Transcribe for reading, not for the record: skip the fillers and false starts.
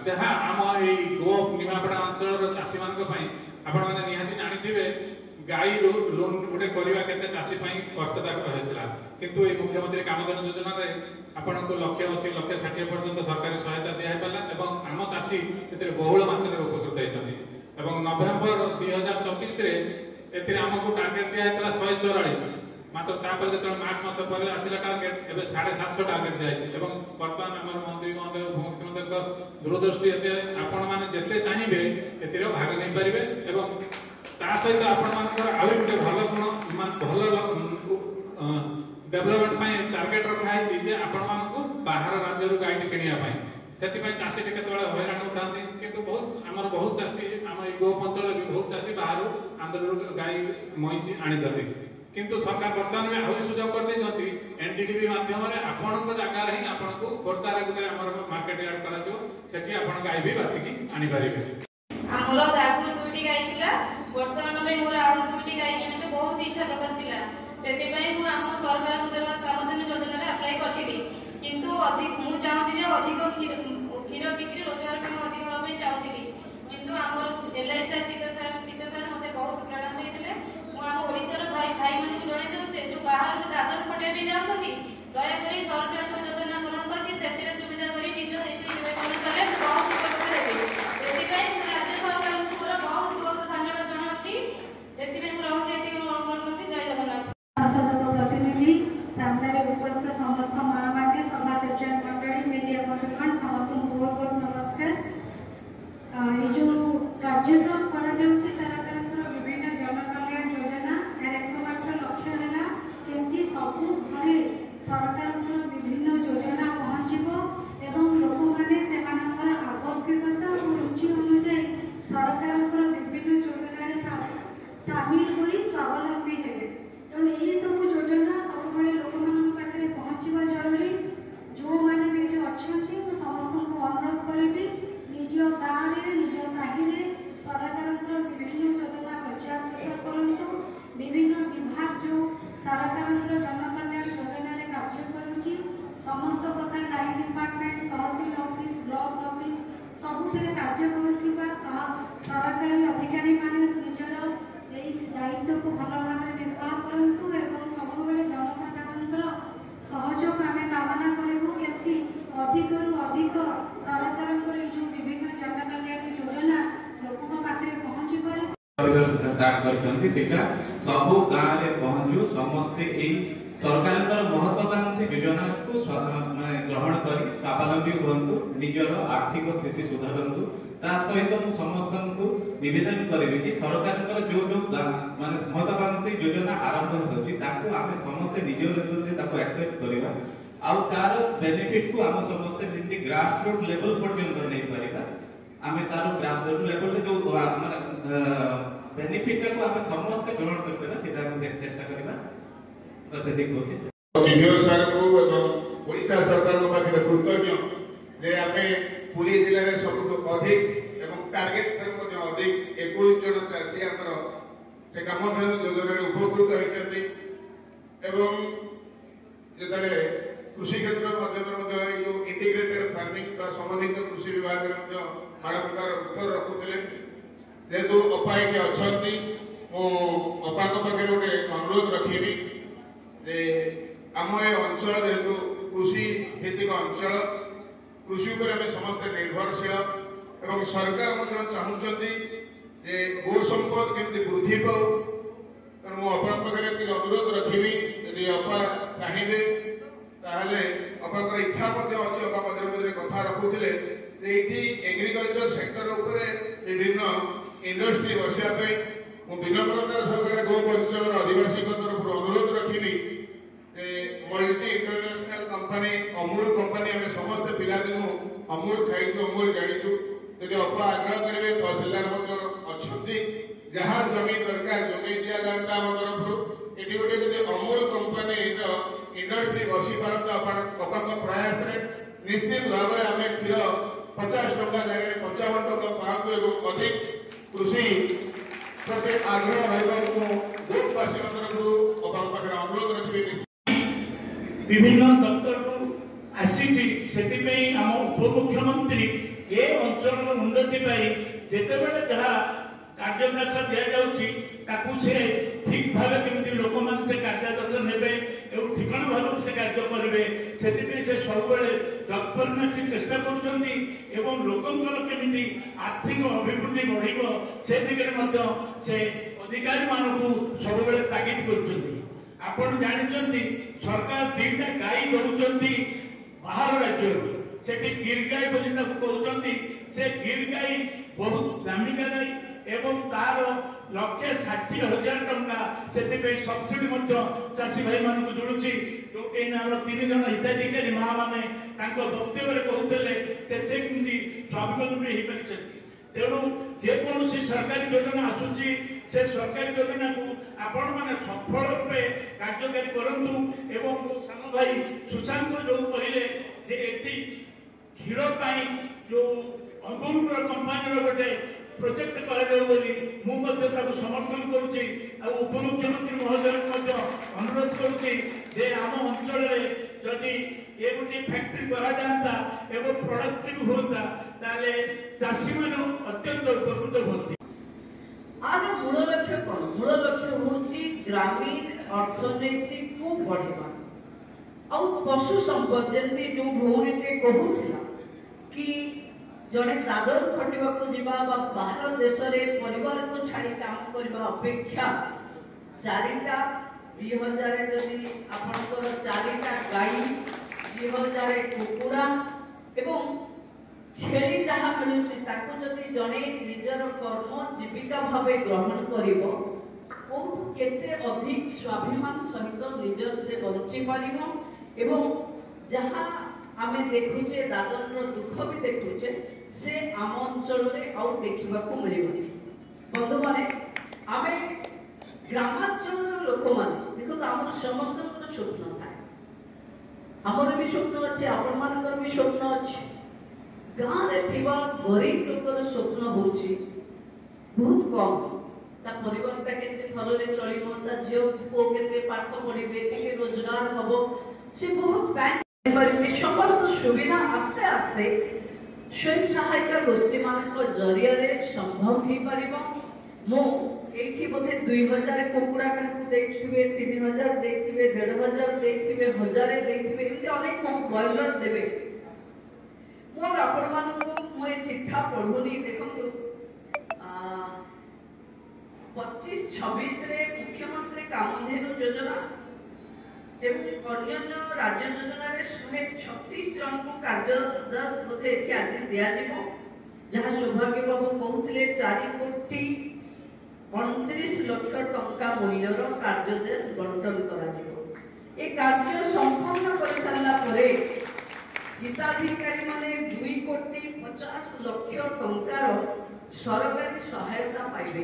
जहाँ आम ये गो निमापड़ा अंचल चाषी मान आपण मैंने निहाती जानी गाई लोन गोटे करवा के चाषी कष्टदायक होता किंतु ये मुख्यमंत्री कामधेनु योजना रे आपण को 180-160 पर्यंत सरकारी सहायता दिया आम चाषी बहुल मात्रा उपकृत होती नवेम्बर 2024 रे आमको टार्गेट दिया 144 मात्र तापर जो मार्च मास पर आसला टार्गेट एवं 750 टार्गेट दिखाई बर्तमान आम मंत्री महोदय मुख्यमंत्री दूरदृष्टि आपण मैंने जिते चाहिए ए भाग नहीं पारे सहित आपण गोटे भल डेभलपमेंट टार्गेट रखाई जे आपण बाहर राज्य गाई किणा से चाषी टे हैरान होता कि बहुत चाषी आम गोप अंचल भी बहुत चाषी बाहर आंध्र गाई महिषी आनी किंतु सरकार बर्तमान में आहरी सुझाव कर एनडीडीबी माध्यम आपण जगह ही आपको खोर्धार गोटे मार्केट यार्ड कर गाई भी बाछिकी आनी पारे आमर आगु दुईटी गाई थिला वर्तमान में मोर आउ दुईटी गाई किने बहुत इच्छा प्रकाश थिला सेति पई मु आम सरकार द्वारा कामधेनु योजना रे अप्लाई करथिली किंतु अधिक मु चाहूची जे अधिक क्षीर बिक्री रोजगार में अधिक होबे चाहूथिली किंतु आमर एलआईसी चिकित्सा सर मते बहुत प्रेरणा दैथिले मु आम ओडिसा रो भाई माने जणाई देउछे जो बाहर के दादन खटे भी जाउछथि दया करी सरकार जो योजना ग्रहण करथि सेतिरे सुविधा करी निज सेति निवेदन कले बहुत उपकृत हेबे सेति पई राज्य सरकार को बहुत बहुत धन्यवाद जणाउछि सेति पई मु रहउछि एति अनुरोध करछि जय जगन्नाथ सांसद प्रतिनिधि सामने रे उपस्थित समस्त मां माटे सभा सज्जन मंडली मीडिया बंधुगण समस्त को बहुत बहुत नमस्कार ये जो कार्यक्रम करा जाउछि सरकार विभिन्न जनकल्याण योजना एकमात्र लक्ष्य है केमती सबू घरे सरकार विभिन्न योजना पहुँचो एवं लोक मैंने आवश्यकता और रुचि अनुजाई सरकार विभिन्न योजना सामिल हो स्वावलंबी हे तेणु यही सब योजना सब लोक पाखे पहुँचवा जरूरी जो मैंने भी अच्छा समस्त को अनुरोध करी निज गाँव में निज साहि सरकार विभिन्न योजना प्रचार प्रसार करूँ विभिन्न विभाग जो सरकार जनकल्याण योजना कार्य करुच्ची समस्त प्रकार लाइन डिपार्टमेंट तहसील ऑफिस ब्लॉक ऑफिस सबुथ कार्य करुवा सरकारी अधिकारी मान निजर दायित्व को भल भाव निर्वाह करूँ एवं सब जनसाधारण सहयोग आम कामना करूँ केमती अधिकरू अधिक सरकार जो विभिन्न जनकल्याण योजना लोक पाखे पहुँची पारे स्टार्ट करछन्ती सेटा सब गाँव रे पहुँचू समस्ते एई सरकार महत्वाकांक्षी योजना को माने ग्रहण करी स्वावलंबी होंतु निजर आर्थिक स्थिति सुधारंतु ता सहित मु समस्त को निवेदन करिबे कि सरकार जो जो माने महत्वाकांक्षी योजना आरंभ होछि ताको आमे समस्त निज लेवल रे ताको एक्सेप्ट करिबा आउ तार बेनिफिट को आम समस्त जेंति ग्रास रूट लेवल पर्यंत नै परिबा आमे तार ग्रास रूट लेवल रे जो माने बेनिफिट को आमे समस्त ग्रहण करबा सेटा को चेष्टा करबा तो से देखो वीडियो सर को एवं ओडिशा सरकार को पाखे कृतज्ञ जे आमे पुरी जिले में सबको अधिक एवं टार्गेट से मध्ये अधिक 21 जन चाषी हमर से कामधेनु योजना रे उपकृत होइछथि एवं जेतले कृषि क्षेत्र मध्ये जो इंटीग्रेटेड फार्मिंग बा समन्वित कृषि विभाग रे मध्ये मानवतार उत्तर रखुथिले जेतु अपाय के अछंती मो अपा को पाखे गोटे अनुरोध रखिबी जे आम ए अंचल जेतु कृषि भित्तिक अंचल कृषि उपर आम समस्त निर्भरशील एवं सरकार चाहूँगी जे गो संपद केमती वृद्धि पाऊ तेणु मु अपा पाखे अनुरोध रखिबी यदि अपा चाहिए ताहले अपा इच्छा अच्छी अपा मझे मझे कथा रखुले एग्रीकल्चर सेक्टर उपरे विभिन्न इंडस्ट्री बसापी मु विनम्रतार सहकारे गोप अंचल आदिवासी तरफ अनुरोध रखिली multi international company Amul company आम समस्त पिलादिन अमूल खाइचु अमूल जाचु यदि अपा आग्रह करेंगे तहसीलदार अच्छा जहाँ जमी दरकार जमी दि जाता आम तरफ ये गोटे जब अमूल कंपनी इंडस्ट्री बसी पारत अपा प्रयास निश्चित भाव में आम क्षीर 50 टका जगह 55 टका पाँच एवं अधिक कृषि प्रति आग्रह गोपवासी तरफ अपा पाखे अनुरोध रखिए विभिन्न दफ्तर को आसी आम उपमुख्यमंत्री ए अंचल उन्नति जितेबाला जहाँ कार्यादेश दि जाऊँगी से ठीक भाव केमती लोक मैंने से कार्यादेश ने ठिकाण भाव से कार्य करेंगे से सब तत्पर चेष्टा कर लोकंर केमी आर्थिक अभिवृद्धि बढ़ से दिगरे से अधिकारी मानक सब तागिद कर जानते सरकार दुईटा गाई दौरान बाहर राज्य से गिर गाई बोली कहते से गिर गाई बहुत दामिका गाई एवं तार 1,60,000 टंका से सब्सिडी चाषी भाई मान को जोड़ुची जो 3 जन हिताधिकारी माँ मैंने वक्तव्य कहते से स्वावलम्बी हो पारी तेणु जेकोसी सरकारी योजना आसूची से सरकारी योजना को आपण मैंने सफल रूपे कार्यकारी करूँ एवं सान भाई सुशांत जो कहले क्षीर जो अमूल कंपानी गोटे प्रोजेक्ट कर समर्थन करुच्ची उपमुख्यमंत्री महोदय अनुरोध करुच्ची आम अंचल जदि ये गोटे फैक्ट्री करा जाता एवं प्रोडक्टिव होता ताले चाषी मान अत्यंत उपकृत होती। आर मूल लक्ष्य कौन? मूल लक्ष्य होची ग्रामीण अर्थनीति को बढ़ावा आ पशु संपद जंती जो भौणी टे कहूथिला कि जड़े दादर खटिबा को जीवा बाहर देश रे परिवार को छाड़ी काम करबा अपेक्षा 4टा 2000 जदि आपनकर 4टा गाई 2000 कुकुड़ा एवं छेली जहाँ मिलुची ताको जदि जड़े निजर कर्म जीविका भावे ग्रहण करिवो केते अधिक स्वाभिमान सहित निजर से बंची पारिबो एवं जहाँ आमे देखुचे दादर दुख भी देखुचे से आम अंचल आउ देखा मिलबनी। बंधु मैंने आमे ग्रामांचल लोक मैंने देखो आम समस्त स्वप्न था आमर भी स्वप्न अच्छे आपण मानकर भी स्वप्न अच्छे गाँव में गरीब लोकर स्वप्न होची बहुत कम ता परिवार केते भल चलो ता झील पो के पाठ पढ़े टे रोजगार हम से बहुत समस्त सुविधा आस्ते आस्ते स्वयं सहायता गोष्ठी मान जरिया संभव हो पार मुझे बोधे 2000 कुकुड़ा देखिए 3000 देखिए 1500 देखिए 1000 देखिए एमती अनेक ब्रॉयलर देवे मोर आपण मानू चिठा पढ़ुनी देखो 25-26 रे मुख्यमंत्री कामधेनु योजना एवं अन्य राज्य योजना 136 जन को कार्यादेश बोधे आज दिया जहाँ सौभाग्य बाबू कहते 4,29 लाख टंका मूल्यर कार्यादेश बंटन कर कार्य संपन्न कर सारा हिताधिकारी माने 2,50,00,000 टंकार सरकारी सहायता पाइबे।